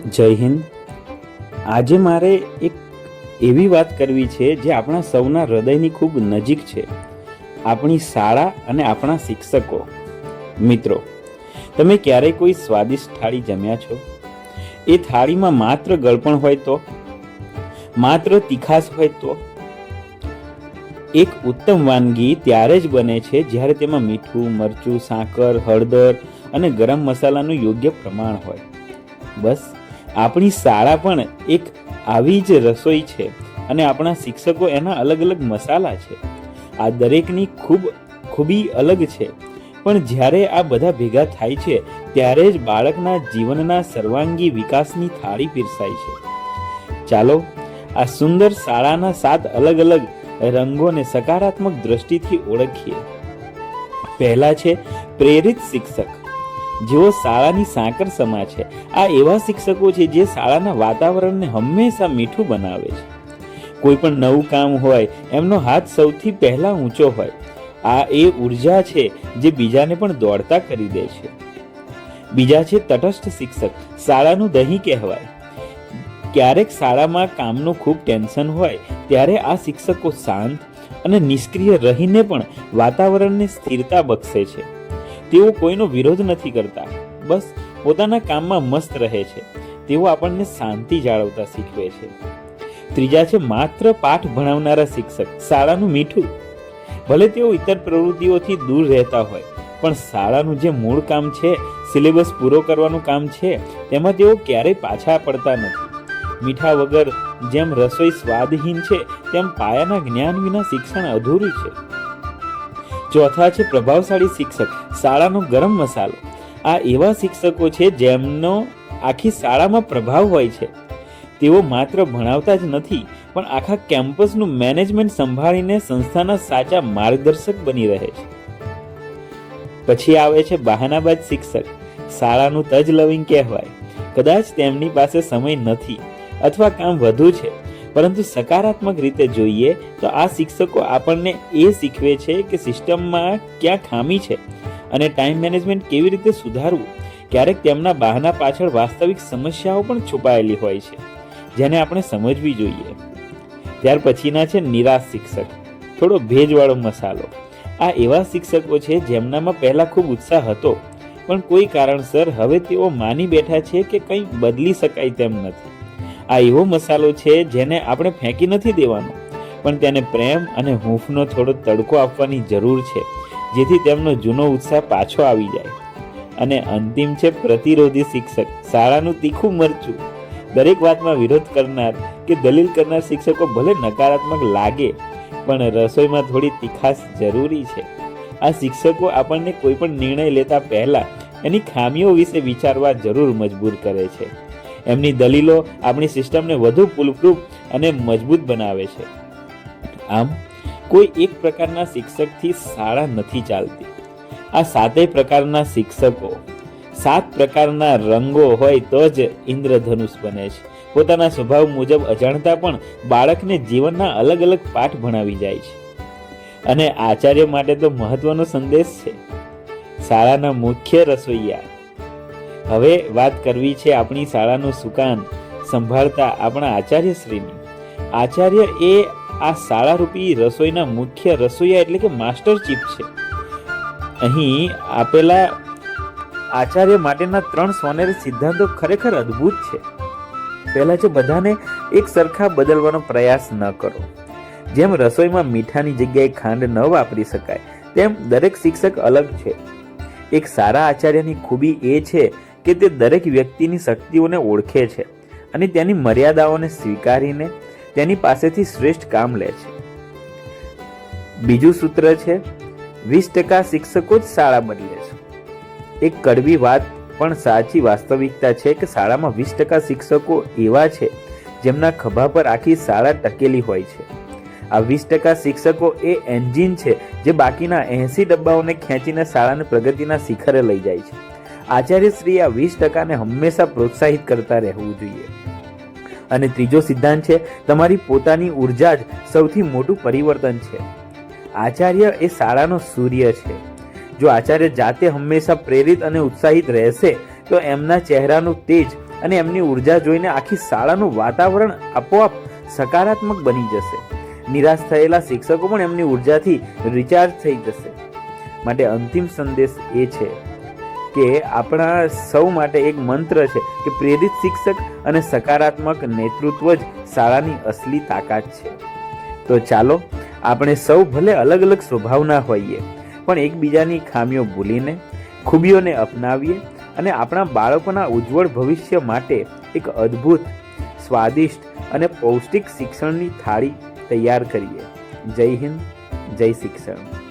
જય હિન્દ. આજે મારે એક એવી વાત કરવી છે જે આપણા સૌના હૃદયની ખૂબ નજીક છે, આપણી શાળા અને આપણા શિક્ષકો. મિત્રો, તમે ક્યારેય કોઈ સ્વાદિષ્ટ થાળી જમ્યા છો? એ થાળીમાં માત્ર ગળપણ હોય તો, માત્ર તીખાશ હોય તો? એક ઉત્તમ વાનગી ત્યારે જ બને છે જ્યારે તેમાં મીઠું, મરચું, સાકર, હળદર અને ગરમ મસાલાનું યોગ્ય પ્રમાણ હોય. બસ આપણી શાળા પણ એક આવી જ રસોઈ છે અને આપણા શિક્ષકો એના અલગ અલગ મસાલા છે. આ દરેકની ખૂબી અલગ છે, પણ જ્યારે આ બધા ભેગા થાય છે ત્યારે જ બાળકના જીવનના સર્વાંગી વિકાસની થાળી પીરસાય છે. ચાલો આ સુંદર શાળાના 7 અલગ અલગ રંગોને સકારાત્મક દ્રષ્ટિથી ઓળખીએ. પહેલા છે પ્રેરિત શિક્ષક, જેઓ શાળાની સાંકર સમા છે. આ એવા શિક્ષકો છે જે શાળાના વાતાવરણને હંમેશા મીઠું બનાવે છે. કોઈ પણ નવું કામ હોય, એમનો હાથ સૌથી પહેલા ઊંચો હોય. આ એ ઉર્જા છે જે બીજાને પણ દોડતા કરી દે છે. બીજા છે તટસ્થ શિક્ષક, શાળાનું દહીં કહેવાય. ક્યારેક શાળામાં કામનું ખૂબ ટેન્શન હોય ત્યારે આ શિક્ષકો શાંત અને નિષ્ક્રિય રહીને પણ વાતાવરણને સ્થિરતા બક્ષે છે. તેઓ કોઈનો વિરોધ નથી કરતા, બસ પોતાના કામમાં મસ્ત રહે છે. તેઓ આપણને શાંતિ જાળવતા શીખવે છે. ત્રીજા છે માત્ર પાઠ ભણાવનારા શિક્ષક, શાળાનું મીઠું. ભલે તેઓ ઇતર પ્રવૃત્તિઓથી દૂર રહેતા હોય, પણ શાળાનું જે મૂળ કામ છે, સિલેબસ પૂરો કરવાનું કામ છે, તેમાં તેઓ ક્યારેય પાછા પડતા નથી. મીઠા વગર જેમ રસોઈ સ્વાદહીન છે, તેમ પાયાના જ્ઞાન વિના શિક્ષણ અધૂરું છે. ચોથા છે પ્રભાવશાળી શિક્ષક, શાળાનો ગરમ મસાલો. આ એવા શિક્ષકો છે જેમનો આખી શાળામાં પ્રભાવ હોય છે. તેઓ માત્ર ભણાવતા જ નથી, પણ આખા કેમ્પસનું મેનેજમેન્ટ સંભાળીને સંસ્થાના સાચા માર્ગદર્શક બની રહે છે. પછી આવે છે બહાનાબાજ શિક્ષક, શાળાનું તજ લવિંગ કહેવાય. કદાચ તેમની પાસે સમય નથી અથવા કામ વધુ છે, પરંતુ સકારાત્મક રીતે જોઈએ તો આ શિક્ષકો આપણને એ શીખવે છે કે સિસ્ટમમાં ક્યાં ખામી છે અને ટાઈમ મેનેજમેન્ટ કેવી રીતે સુધારવું. ક્યારેક તેમના બહાના પાછળ વાસ્તવિક સમસ્યાઓ પણ છુપાયેલી હોય છે, જેને આપણે સમજવી જોઈએ. ત્યાર પછીના છે નિરાશ શિક્ષક, થોડો ભેજવાળો મસાલો. આ એવા શિક્ષકો છે જેમનામાં પહેલા ખૂબ ઉત્સાહ હતો, પણ કોઈ કારણસર હવે તેઓ માની બેઠા છે કે કંઈ બદલી શકાય તેમ નથી. આ એવો મસાલો છે જેને આપણે ફેંકી નથી દેવાનો, પણ તેને પ્રેમ અને હૂંફનો થોડો તડકો આપવાની જરૂર છે, જેથી તેમનો જૂનો ઉત્સાહ પાછો આવી જાય. અને અંતિમ છે પ્રતિરોધી શિક્ષક, શાળાનું તીખું મરચું. દરેક વાતમાં વિરોધ કરનાર કે દલીલ કરનાર શિક્ષકો ભલે નકારાત્મક લાગે, પણ રસોઈમાં થોડી તીખાશ જરૂરી છે. આ શિક્ષકો આપણને કોઈ પણ નિર્ણય લેતા પહેલા એની ખામીઓ વિશે વિચારવા જરૂર મજબૂર કરે છે. એમની દલીલો આપણી સિસ્ટમને વધુ ફૂલપ્રૂફ અને મજબૂત બનાવે છે. આમ કોઈ એક પ્રકારના શિક્ષકથી શાળા નથી ચાલતી. આ 7 પ્રકારના શિક્ષકો, 7 પ્રકારના રંગો હોય તો જ ઇન્દ્રધનુષ બને છે. પોતાના સ્વભાવ મુજબ અજાણતા પણ બાળકને જીવનના અલગ અલગ પાઠ ભણાવી જાય છે. અને આચાર્ય માટે તો મહત્વનો સંદેશ છે, શાળાના મુખ્ય રસોઈયા. હવે વાત કરવી છે આપણી શાળાનું સુકાન સંભાળતા આપણા આચાર્યશ્રીની. આચાર્ય એ આ શાળારૂપી રસોઈના મુખ્ય રસોઈયા એટલે કે માસ્ટર ચીફ છે. અહીં આપેલા આચાર્ય માટેના 3 સોનેરી સિદ્ધાંતો ખરેખર અદ્ભુત છે. પહેલા છે બધાને એક સરખા બદલવાનો પ્રયાસ ન કરો. જેમ રસોઈમાં મીઠાની જગ્યાએ ખાંડ ન વાપરી શકાય, તેમ દરેક શિક્ષક અલગ છે. એક સારા આચાર્યની ખૂબી એ છે કે તે દરેક વ્યક્તિની શક્તિઓને ઓળખે છે અને તેની મર્યાદાઓને સ્વીકારીને તેની પાસેથી શ્રેષ્ઠ કામ લે છે. બીજું સૂત્ર છે 20% શિક્ષકો જ શાળા બદલે છે. એક કડવી વાત પણ સાચી વાસ્તવિકતા છે કે શાળામાં 20% શિક્ષકો એવા છે જેમના ખભા પર આખી શાળા ટકેલી હોય છે. આ 20% શિક્ષકો એ એન્જિન છે જે બાકીના 80 ડબ્બાઓને ખેંચીને શાળાને પ્રગતિના શિખરે લઈ જાય છે. આચાર્યશ્રી આ 20%ને હંમેશા પ્રોત્સાહિત કરતા રહેવું જોઈએ. અને ત્રીજો સિદ્ધાંત છે તમારી પોતાની ઉર્જા જ સૌથી મોટું પરિવર્તન છે. આચાર્ય એ શાળાનો સૂર્ય છે. જો આચાર્ય જાતે હંમેશા પ્રેરિત અને ઉત્સાહિત રહેશે તો એમના ચહેરાનું તેજ અને એમની ઉર્જા જોઈને આખી શાળાનું વાતાવરણ આપોઆપ સકારાત્મક બની જશે. નિરાશ થયેલા શિક્ષકો પણ એમની ઉર્જાથી રિચાર્જ થઈ જશે. માટે અંતિમ સંદેશ એ છે કે આપણા સૌ માટે એક મંત્ર છે કે પ્રેરિત શિક્ષક અને સકારાત્મક નેતૃત્વ જ શાળાની અસલી તાકાત છે. તો ચાલો આપણે સૌ ભલે અલગ અલગ સ્વભાવના હોઈએ, પણ એકબીજાની ખામીઓ ભૂલીને ખૂબીઓને અપનાવીએ અને આપણા બાળકોના ઉજ્જવળ ભવિષ્ય માટે એક અદ્ભુત, સ્વાદિષ્ટ અને પૌષ્ટિક શિક્ષણની થાળી તૈયાર કરીએ. જય હિન્દ, જય શિક્ષણ.